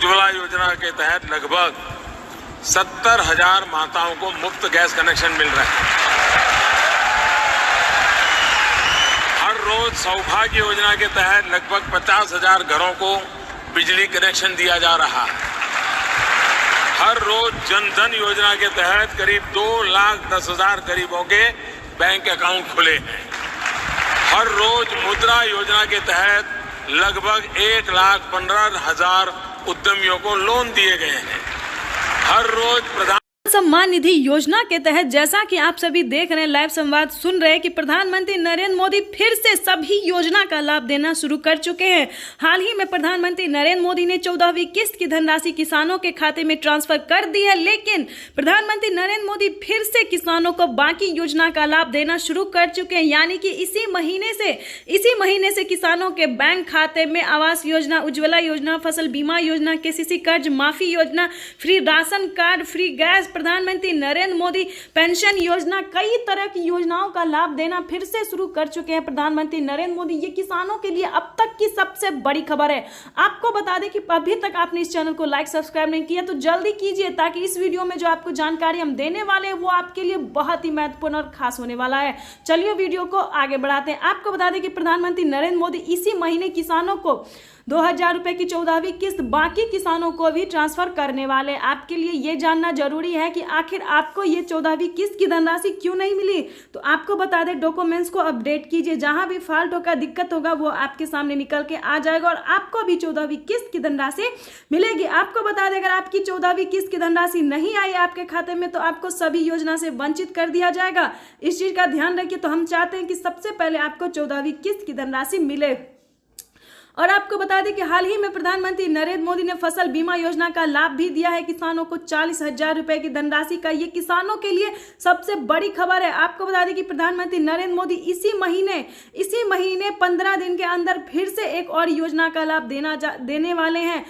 उज्ज्वला योजना के तहत लगभग 70,000 माताओं को मुफ्त गैस कनेक्शन मिल रहा है। हर रोज सौभाग्य योजना के तहत लगभग 50,000 घरों को बिजली कनेक्शन दिया जा रहा है। हर रोज जन धन योजना के तहत करीब 2,10,000 गरीबों के बैंक अकाउंट खुले हैं। हर रोज मुद्रा योजना के तहत लगभग 1,15,000 उद्यमियों को लोन दिए गए हैं। हर रोज प्रधान सम्मान निधि योजना के तहत जैसा कि आप सभी देख रहे हैं, लाइव संवाद सुन रहे हैं कि प्रधानमंत्री नरेंद्र मोदी फिर से सभी योजना का लाभ देना शुरू कर चुके हैं। हाल ही में प्रधानमंत्री नरेंद्र मोदी ने 14वीं किस्त की धनराशि किसानों के खाते में ट्रांसफर कर दी है, लेकिन प्रधानमंत्री नरेंद्र मोदी फिर से किसानों को बाकी योजना का लाभ देना शुरू कर चुके हैं। यानी कि इसी महीने से किसानों के बैंक खाते में आवास योजना, उज्ज्वला योजना, फसल बीमा योजना, केसीसी कर्ज माफी योजना, free ration card, free gas, प्रधानमंत्री नरेंद्र मोदी पेंशन योजना, कई तरह की योजनाओं का लाभ देना फिर से शुरू कर चुके हैं प्रधानमंत्री नरेंद्र मोदी। ये किसानों के लिए अब तक की सबसे बड़ी खबर है। आपको बता दें कि अभी तक आपने इस चैनल को लाइक सब्सक्राइब नहीं किया तो जल्दी कीजिए, ताकि इस वीडियो में जो आपको जानकारी हम देने वाले हैं वो आपके लिए बहुत ही महत्वपूर्ण और खास होने वाला है। चलिए वीडियो को आगे बढ़ाते हैं। आपको बता दें कि प्रधानमंत्री नरेंद्र मोदी इसी महीने किसानों को 2,000 रुपए की 14वीं किस्त बाकी किसानों को भी ट्रांसफर करने वाले। आपके लिए ये जानना जरूरी है कि आखिर आपको ये 14वीं किस्त की धनराशि क्यों नहीं मिली। तो आपको बता दें, डॉक्यूमेंट्स को अपडेट कीजिए, जहां भी फॉल्ट होगा, दिक्कत होगा, वो आपके सामने निकल के आ जाएगा और आपको भी 14वीं किस्त की धनराशि मिलेगी। आपको बता दें, अगर आपकी 14वीं किस्त की धनराशि नहीं आई आपके खाते में तो आपको सभी योजना से वंचित कर दिया जाएगा। इस चीज का ध्यान रखिए। तो हम चाहते हैं कि सबसे पहले आपको 14वीं किस्त की धनराशि मिले। और आपको बता दें कि हाल ही में प्रधानमंत्री नरेंद्र मोदी ने फसल बीमा योजना का लाभ भी दिया है किसानों को 40,000 रुपए की धनराशि का। ये किसानों के लिए सबसे बड़ी खबर है। आपको बता दें कि प्रधानमंत्री नरेंद्र मोदी इसी महीने 15 दिन के अंदर फिर से एक और योजना का लाभ देने वाले हैं,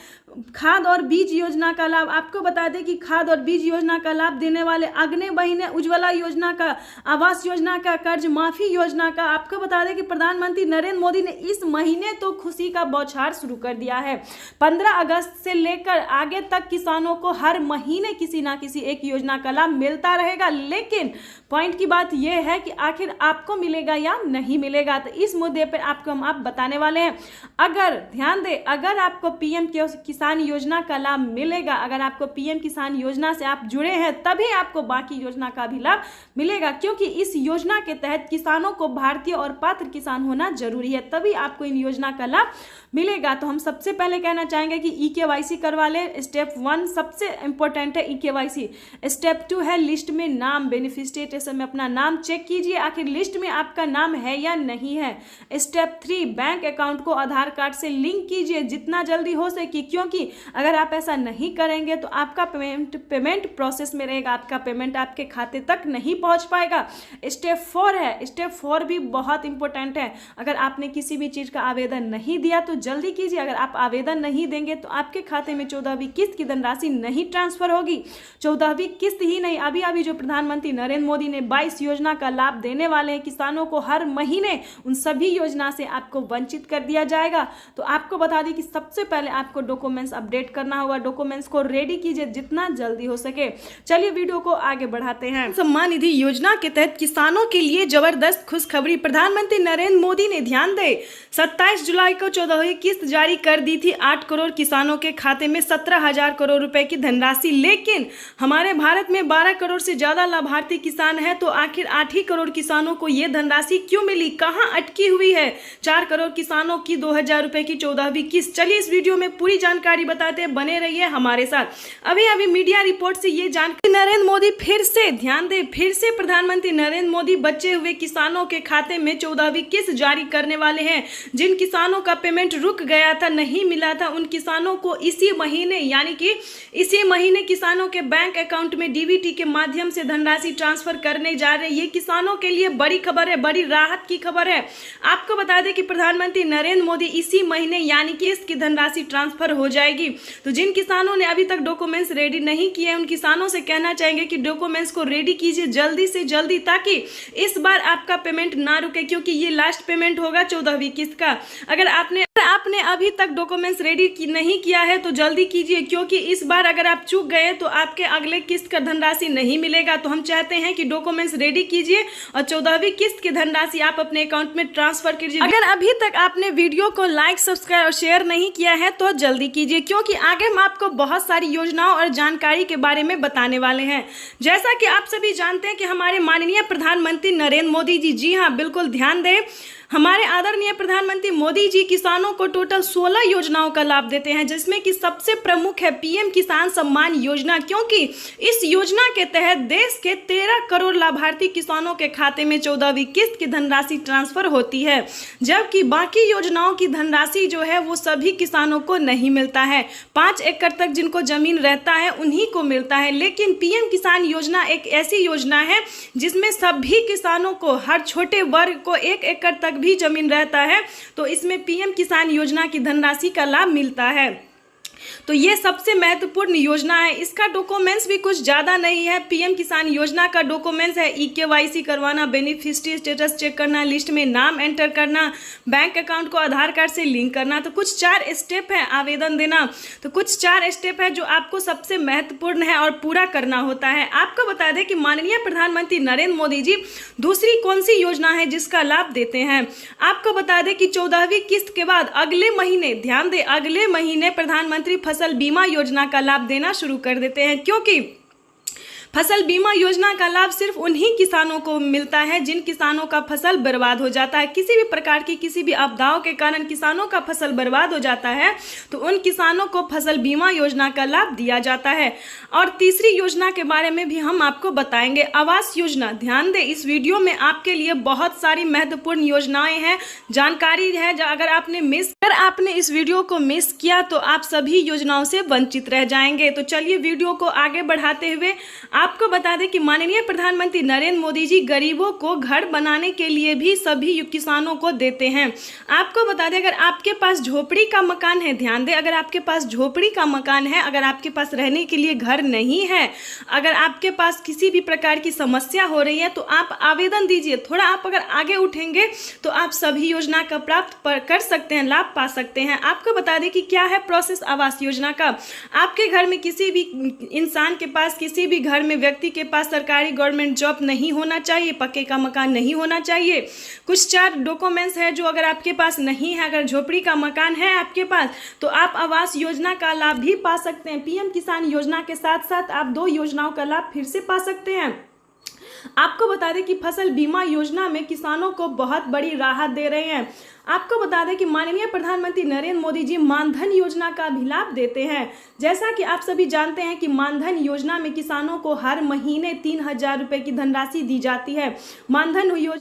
खाद और बीज योजना का लाभ। आपको बता दें कि खाद और बीज योजना का लाभ देने वाले अगले महीने उज्ज्वला योजना का, आवास योजना का, कर्ज माफी योजना का। आपको बता दें कि प्रधानमंत्री नरेंद्र मोदी ने इस महीने तो खुशी का बौछार शुरू कर दिया है। 15 अगस्त से लेकर आगे तक किसानों को हर महीने किसी ना किसी एक योजना का लाभ मिलता रहेगा। लेकिन पॉइंट की बात यह है कि आखिर आपको मिलेगा या नहीं मिलेगा, तो इस मुद्दे पर आपको हम बताने वाले हैं। अगर ध्यान दें, अगर आपको पीएम किसान योजना का लाभ मिलेगा, अगर आपको पीएम किसान योजना से आप जुड़े हैं, तभी आपको बाकी योजना का भी लाभ मिलेगा, क्योंकि इस योजना के तहत किसानों को भारतीय और पात्र किसान होना जरूरी है, तभी आपको इन योजना का लाभ मिलेगा। तो हम सबसे पहले कहना चाहेंगे कि EKYC करवा ले। स्टेप 1 सबसे इंपॉर्टेंट है EKYC। स्टेप 2 है लिस्ट में नाम, बेनिफिशियरी में अपना नाम चेक कीजिए आखिर लिस्ट में आपका नाम है या नहीं है। स्टेप 3 बैंक अकाउंट को आधार कार्ड से लिंक कीजिए जितना जल्दी हो सके, क्योंकि अगर आप ऐसा नहीं करेंगे तो आपका पेमेंट प्रोसेस में रहेगा, आपका पेमेंट आपके खाते तक नहीं पहुंच पाएगा। स्टेप 4 है, स्टेप 4 भी बहुत इंपॉर्टेंट है। अगर आपने किसी भी चीज का आवेदन नहीं दिया तो जल्दी कीजिए। अगर आप आवेदन नहीं देंगे तो आपके खाते में 14वीं किस्त की धनराशि नहीं ट्रांसफर होगी। 14वीं किस्त ही नहीं, अभी जो प्रधानमंत्री नरेंद्र मोदी ने 22 योजना का लाभ देने वाले हैं किसानों को हर महीने, उन सभी योजना से आपको वंचित कर दिया जाएगा। तो आपको बता दें कि सबसे पहले आपको डॉक्यूमेंट्स अपडेट करना होगा। डॉक्यूमेंट्स को रेडी कीजिए जितना जल्दी हो सके। चलिए वीडियो को आगे बढ़ाते हैं। सम्मान निधि योजना के तहत किसानों के लिए जबरदस्त खुशखबरी। प्रधानमंत्री नरेंद्र मोदी ने ध्यान दे 27 जुलाई को 14वीं किस्त जारी कर दी थी। 8 करोड़ किसानों के खाते में 17,000 करोड़ रुपए की धनराशि। लेकिन हमारे भारत में 12 करोड़ से ज्यादा लाभार्थी किसान है, तो आखिर 8 ही करोड़ किसानों को यह धनराशि क्यों मिली, कहां अटकी हुई है 4 करोड़ किसानों की 2,000 रुपए की 14वीं किस्त। चलिए इस वीडियो में पूरी जानकारी बताते हैं, बने रहिए हमारे साथ। अभी मीडिया रिपोर्ट से ये जानकारी, नरेंद्र मोदी फिर से, ध्यान दें, फिर से प्रधानमंत्री नरेंद्र मोदी बचे हुए किसानों के खाते में 14वीं किस्त जारी करने वाले हैं। जिन किसानों का पेमेंट रुक गया था, नहीं मिला था, उन किसानों को इसी महीने, यानी कि इसी महीने किसानों के बैंक अकाउंट में डीबीटी के माध्यम से धनराशि ट्रांसफर करने जा रहे हैं। ये किसानों के लिए बड़ी खबर है, बड़ी राहत की खबर है। आपको बता दें कि प्रधानमंत्री नरेंद्र मोदी इसी महीने, यानी कि इसकी धनराशि ट्रांसफर हो जाएगी। तो जिन किसानों ने अभी तक डॉक्यूमेंट्स रेडी नहीं किए, उन किसानों से कहना चाहेंगे कि डॉक्यूमेंट्स को रेडी कीजिए जल्दी से जल्दी, ताकि इस बार आपका पेमेंट ना रुके, क्योंकि ये लास्ट पेमेंट होगा 14वीं किस्त का। अगर आपने अभी तक डॉक्यूमेंट्स रेडी नहीं किया है तो जल्दी कीजिए, क्योंकि इस बार अगर आप चूक गए तो आपके अगले किस्त का धनराशि नहीं मिलेगा। तो हम चाहते हैं कि डॉक्यूमेंट्स रेडी कीजिए और 14वीं किस्त की धनराशि आप अपने अकाउंट में ट्रांसफर कीजिए। अगर अभी तक आपने वीडियो को लाइक, सब्सक्राइब और शेयर नहीं किया है तो जल्दी कीजिए, क्योंकि आगे हम आपको बहुत सारी योजनाओं और जानकारी के बारे में बताने वाले हैं। जैसा कि आप सभी जानते हैं कि हमारे माननीय प्रधानमंत्री नरेंद्र मोदी जी हाँ बिल्कुल ध्यान दें, हमारे आदरणीय प्रधानमंत्री मोदी जी किसानों को टोटल 16 योजनाओं का लाभ देते हैं, जिसमें कि सबसे प्रमुख है पीएम किसान सम्मान योजना, क्योंकि इस योजना के तहत देश के 13 करोड़ लाभार्थी किसानों के खाते में 14वीं किस्त की धनराशि ट्रांसफर होती है, जबकि बाकी योजनाओं की धनराशि जो है वो सभी किसानों को नहीं मिलता है। 5 एकड़ तक जिनको जमीन रहता है उन्हीं को मिलता है, लेकिन पीएम किसान योजना एक ऐसी योजना है जिसमें सभी किसानों को, हर छोटे वर्ग को 1 एकड़ तक भी जमीन रहता है तो इसमें पीएम किसान योजना की धनराशि का लाभ मिलता है। तो ये सबसे महत्वपूर्ण योजना है। इसका डॉक्यूमेंट्स भी कुछ ज़्यादा नहीं है। पीएम किसान योजना का डॉक्यूमेंट्स है EKYC करवाना, बेनिफिशियरी स्टेटस चेक करना, लिस्ट में नाम एंटर करना, बैंक अकाउंट को आधार कार्ड से लिंक करना। तो कुछ 4 स्टेप है, आवेदन देना। तो कुछ 4 स्टेप है जो आपको सबसे महत्वपूर्ण है और पूरा करना होता है। आपको बता दें कि माननीय प्रधानमंत्री नरेंद्र मोदी जी दूसरी कौन सी योजना है जिसका लाभ देते हैं। आपको बता दें कि 14वीं किस्त के बाद अगले महीने, ध्यान दें, अगले महीने प्रधानमंत्री फसल बीमा योजना का लाभ देना शुरू कर देते हैं, क्योंकि फसल बीमा योजना का लाभ सिर्फ उन्हीं किसानों को मिलता है जिन किसानों का फसल बर्बाद हो जाता है। किसी भी प्रकार की किसी भी आपदाओं के कारण किसानों का फसल बर्बाद हो जाता है तो उन किसानों को फसल बीमा योजना का लाभ दिया जाता है। और तीसरी योजना के बारे में भी हम आपको बताएंगे, आवास योजना। ध्यान दें, इस वीडियो में आपके लिए बहुत सारी महत्वपूर्ण योजनाएं हैं, जानकारी है। अगर आपने इस वीडियो को मिस किया तो आप सभी योजनाओं से वंचित रह जाएंगे। तो चलिए वीडियो को आगे बढ़ाते हुए आपको बता दें कि माननीय प्रधानमंत्री नरेंद्र मोदी जी गरीबों को घर बनाने के लिए भी सभी किसानों को देते हैं। आपको बता दें, अगर आपके पास झोपड़ी का मकान है, ध्यान दें, अगर आपके पास झोपड़ी का मकान है, अगर आपके पास रहने के लिए घर नहीं है, अगर आपके पास किसी भी प्रकार की समस्या हो रही है तो आप आवेदन दीजिए। थोड़ा आप अगर आगे उठेंगे तो आप सभी योजना का प्राप्त कर सकते हैं, लाभ पा सकते हैं। आपको बता दें कि क्या है प्रोसेस आवास योजना का। आपके घर में किसी भी इंसान के पास, किसी भी घर में व्यक्ति के पास सरकारी गवर्नमेंट जॉब नहीं होना चाहिए, पक्के का मकान नहीं होना चाहिए। कुछ 4 डॉक्यूमेंट्स है जो अगर आपके पास नहीं है, अगर झोपड़ी का मकान है आपके पास तो आप आवास योजना का लाभ भी पा सकते हैं। पीएम किसान योजना के साथ साथ आप 2 योजनाओं का लाभ फिर से पा सकते हैं। आपको बता दें कि फसल बीमा योजना में किसानों को बहुत बड़ी राहत दे रहे हैं। आपको बता दें कि माननीय प्रधानमंत्री नरेंद्र मोदी जी मानधन योजना का भी लाभ देते हैं। जैसा कि आप सभी जानते हैं कि मानधन योजना में किसानों को हर महीने 3000 रुपए की धनराशि दी जाती है। मानधन योजना